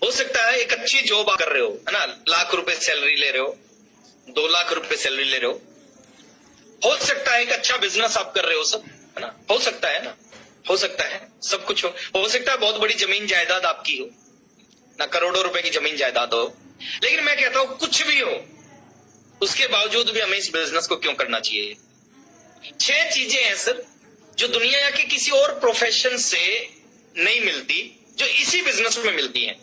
हो सकता है एक अच्छी जॉब आप कर रहे हो, है ना, लाख रुपए सैलरी ले रहे हो, 2 लाख रुपए सैलरी ले रहे हो सकता है एक अच्छा बिजनेस आप कर रहे हो, सब, है ना, हो सकता है ना, हो सकता है सब कुछ हो सकता है बहुत बड़ी जमीन जायदाद आपकी हो ना, करोड़ों रुपए की जमीन जायदाद हो। लेकिन मैं कहता हूं कुछ भी हो उसके बावजूद भी हमें इस बिजनेस को क्यों करना चाहिए। 6 चीजें हैं सर जो दुनिया के किसी और प्रोफेशन से नहीं मिलती, जो इसी बिजनेस में मिलती हैं।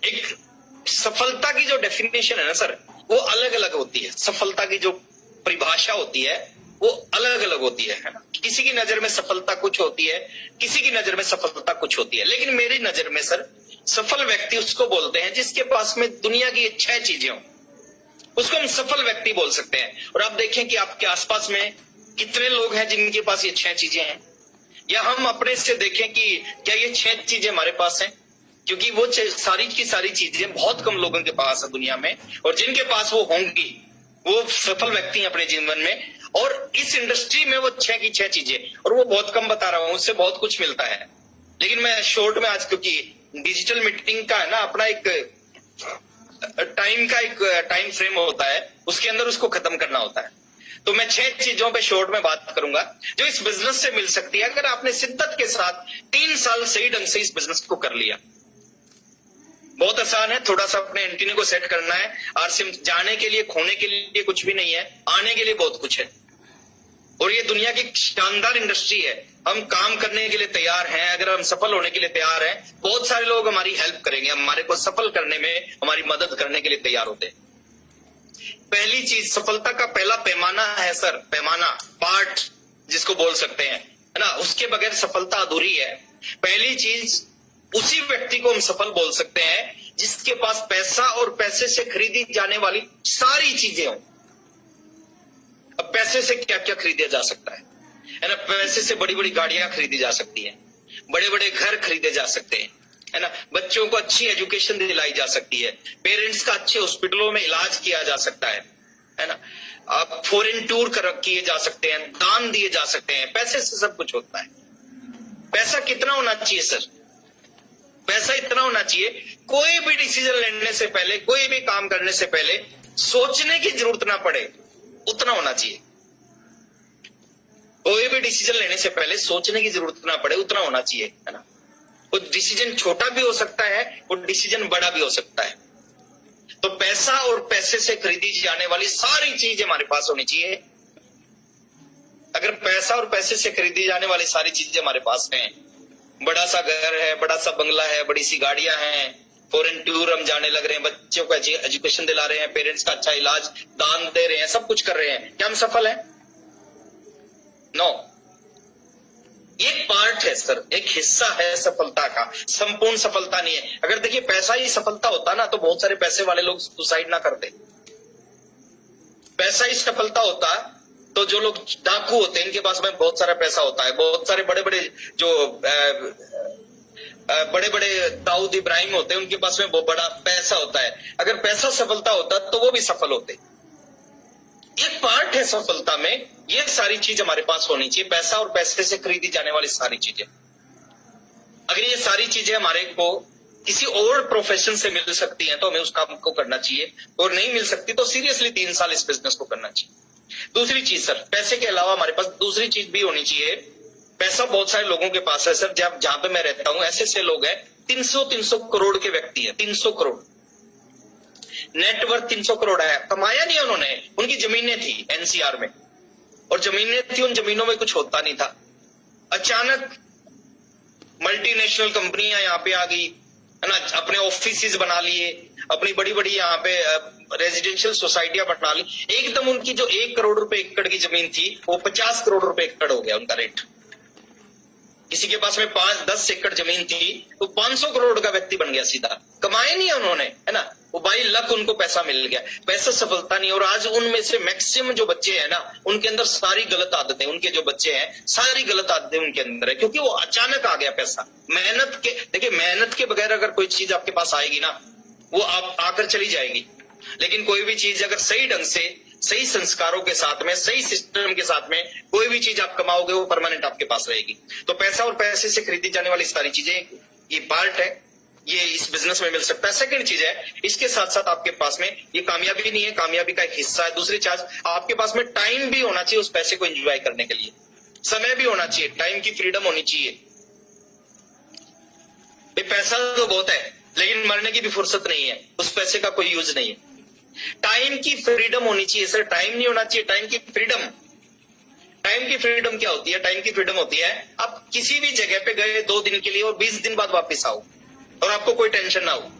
एक सफलता की जो डेफिनेशन है ना सर, वो अलग अलग होती है। सफलता की जो परिभाषा होती है वो अलग अलग होती है ना। किसी की नजर में सफलता कुछ होती है, किसी की नजर में सफलता कुछ होती है। लेकिन मेरी नजर में सर सफल व्यक्ति उसको बोलते हैं जिसके पास में दुनिया की 6 चीजें हों, उसको हम सफल व्यक्ति बोल सकते हैं। और आप देखें कि आपके आसपास में कितने लोग हैं जिनके पास ये 6 चीजें हैं, या हम अपने से देखें कि क्या ये 6 चीजें हमारे पास हैं, क्योंकि वो सारी की सारी चीजें बहुत कम लोगों के पास है दुनिया में, और जिनके पास वो होंगी वो सफल व्यक्ति हैं अपने जीवन में। और इस इंडस्ट्री में वो 6 की 6 चीजें, और वो बहुत कम बता रहा हूं, उससे बहुत कुछ मिलता है। लेकिन मैं शॉर्ट में आज, क्योंकि डिजिटल मीटिंग का है ना अपना एक टाइम फ्रेम होता है, उसके अंदर उसको खत्म करना होता है, तो मैं 6 चीजों पे शॉर्ट में बात करूंगा जो इस बिजनेस से मिल सकती है अगर आपने शिद्दत के साथ 3 साल सही ढंग से इस बिजनेस को कर लिया। बहुत आसान है, थोड़ा सा अपने एंटीने को सेट करना है। आरसीएम जाने के लिए, खोने के लिए कुछ भी नहीं है, आने के लिए बहुत कुछ है। और ये दुनिया की शानदार इंडस्ट्री है, हम काम करने के लिए तैयार हैं। अगर हम सफल होने के लिए तैयार हैं, बहुत सारे लोग हमारी हेल्प करेंगे, हमारे को सफल करने में हमारी मदद करने के लिए तैयार होते हैं। पहली चीज, सफलता का पहला पैमाना है सर, पैमाना, पार्ट जिसको बोल सकते हैं, है ना, उसके बगैर सफलता अधूरी है। पहली चीज, उसी व्यक्ति को हम सफल बोल सकते हैं जिसके पास पैसा और पैसे से खरीदी जाने वाली सारी चीजें हों। अब पैसे से क्या क्या खरीदा जा सकता है ना, पैसे से बड़ी बड़ी गाड़ियां खरीदी जा सकती हैं, बड़े बड़े घर खरीदे जा सकते हैं, है ना, बच्चों को अच्छी एजुकेशन दिलाई जा सकती है, पेरेंट्स का अच्छे हॉस्पिटलों में इलाज किया जा सकता है ना, आप फॉरेन टूर किए जा सकते हैं, दान दिए जा सकते हैं। पैसे से सब कुछ होता है। पैसा कितना होना चाहिए सर? पैसा इतना होना चाहिए, कोई भी डिसीजन लेने से पहले, कोई भी काम करने से पहले सोचने की जरूरत ना पड़े, उतना होना चाहिए। कोई भी डिसीजन लेने से पहले सोचने की जरूरत ना पड़े, उतना होना चाहिए, है ना। वो डिसीजन छोटा भी हो सकता है, वो डिसीजन बड़ा भी हो सकता है। तो पैसा और पैसे से खरीदी जाने वाली सारी चीज हमारे पास होनी चाहिए। अगर पैसा और पैसे से खरीदी जाने वाली सारी चीजें हमारे पास हैं, बड़ा सा घर है, बड़ा सा बंगला है, बड़ी सी गाड़ियां हैं, फॉरेन टूर हम जाने लग रहे हैं, बच्चों को एजुकेशन दिला रहे हैं, पेरेंट्स का अच्छा इलाज, दान दे रहे हैं, सब कुछ कर रहे हैं, क्या हम सफल हैं? नो। ये पार्ट है सर, एक हिस्सा है सफलता का, संपूर्ण सफलता नहीं है। अगर देखिए पैसा ही सफलता होता ना तो बहुत सारे पैसे वाले लोग सुसाइड ना करते। पैसा ही सफलता होता तो जो लोग डाकू होते हैं, इनके पास में बहुत सारा पैसा होता है, बहुत सारे बड़े बड़े जो बड़े बड़े दाऊद इब्राहिम होते हैं, उनके पास में बहुत बड़ा पैसा होता है। अगर पैसा सफलता होता तो वो भी सफल होते। एक पार्ट है सफलता में, ये सारी चीज हमारे पास होनी चाहिए, पैसा और पैसे से खरीदी जाने वाली सारी चीजें। अगर ये सारी चीजें हमारे को किसी और प्रोफेशन से मिल सकती हैं तो हमें उस काम को करना चाहिए, और नहीं मिल सकती तो सीरियसली 3 साल इस बिजनेस को करना चाहिए। दूसरी चीज सर, पैसे के अलावा हमारे पास दूसरी चीज भी होनी चाहिए। पैसा बहुत सारे लोगों के पास है सर, जहां पे मैं रहता हूं ऐसे ऐसे लोग हैं, 300 करोड़ के व्यक्ति है, 300 करोड़ नेटवर्थ, 300 करोड़ है, कमाया नहीं उन्होंने, उनकी जमीनें थी एनसीआर में, और जमीनें थी, उन जमीनों में कुछ होता नहीं था। अचानक मल्टीनेशनल कंपनियां यहाँ पे आ गई, है ना, अपने ऑफिस बना लिए, अपनी बड़ी बड़ी यहाँ पे रेजिडेंशियल सोसाइटियां बना ली। एकदम उनकी जो 1 करोड़ रुपए एकड़ की जमीन थी वो 50 करोड़ रुपए एकड़ हो गया उनका रेट। किसी के पास में 5-10 एकड़ जमीन थी तो 500 करोड़ का व्यक्ति बन गया सीधा। कमाए नहीं उन्होंने, है ना, वो बाई लक उनको पैसा मिल गया। पैसा सफलता नहीं। और आज उनमें से मैक्सिमम जो बच्चे हैं ना, उनके अंदर सारी गलत आदतें, उनके जो बच्चे हैं सारी गलत आदतें उनके अंदर है, क्योंकि वो अचानक आ गया पैसा। मेहनत के, देखिए मेहनत के बगैर अगर कोई चीज आपके पास आएगी ना, वो आप आकर चली जाएगी। लेकिन कोई भी चीज अगर सही ढंग से सही संस्कारों के साथ में, सही सिस्टम के साथ में कोई भी चीज आप कमाओगे वो परमानेंट आपके पास रहेगी। तो पैसा और पैसे से खरीदी जाने वाली सारी चीजें ये पार्ट है, ये इस बिजनेस में मिल सकता है। सेकंड चीज है, इसके साथ साथ आपके पास में ये कामयाबी नहीं है, कामयाबी का एक हिस्सा है। दूसरी चीज, आपके पास में टाइम भी होना चाहिए उस पैसे को एंजॉय करने के लिए, समय भी होना चाहिए, टाइम की फ्रीडम होनी चाहिए। ये पैसा तो बहुत है लेकिन मरने की भी फुर्सत नहीं है, उस पैसे का कोई यूज नहीं है। टाइम की फ्रीडम होनी चाहिए सर, टाइम नहीं होना चाहिए, टाइम की फ्रीडम। टाइम की फ्रीडम क्या होती है? टाइम की फ्रीडम होती है आप किसी भी जगह पे गए 2 दिन के लिए और 20 दिन बाद वापस आओ और आपको कोई टेंशन ना हो।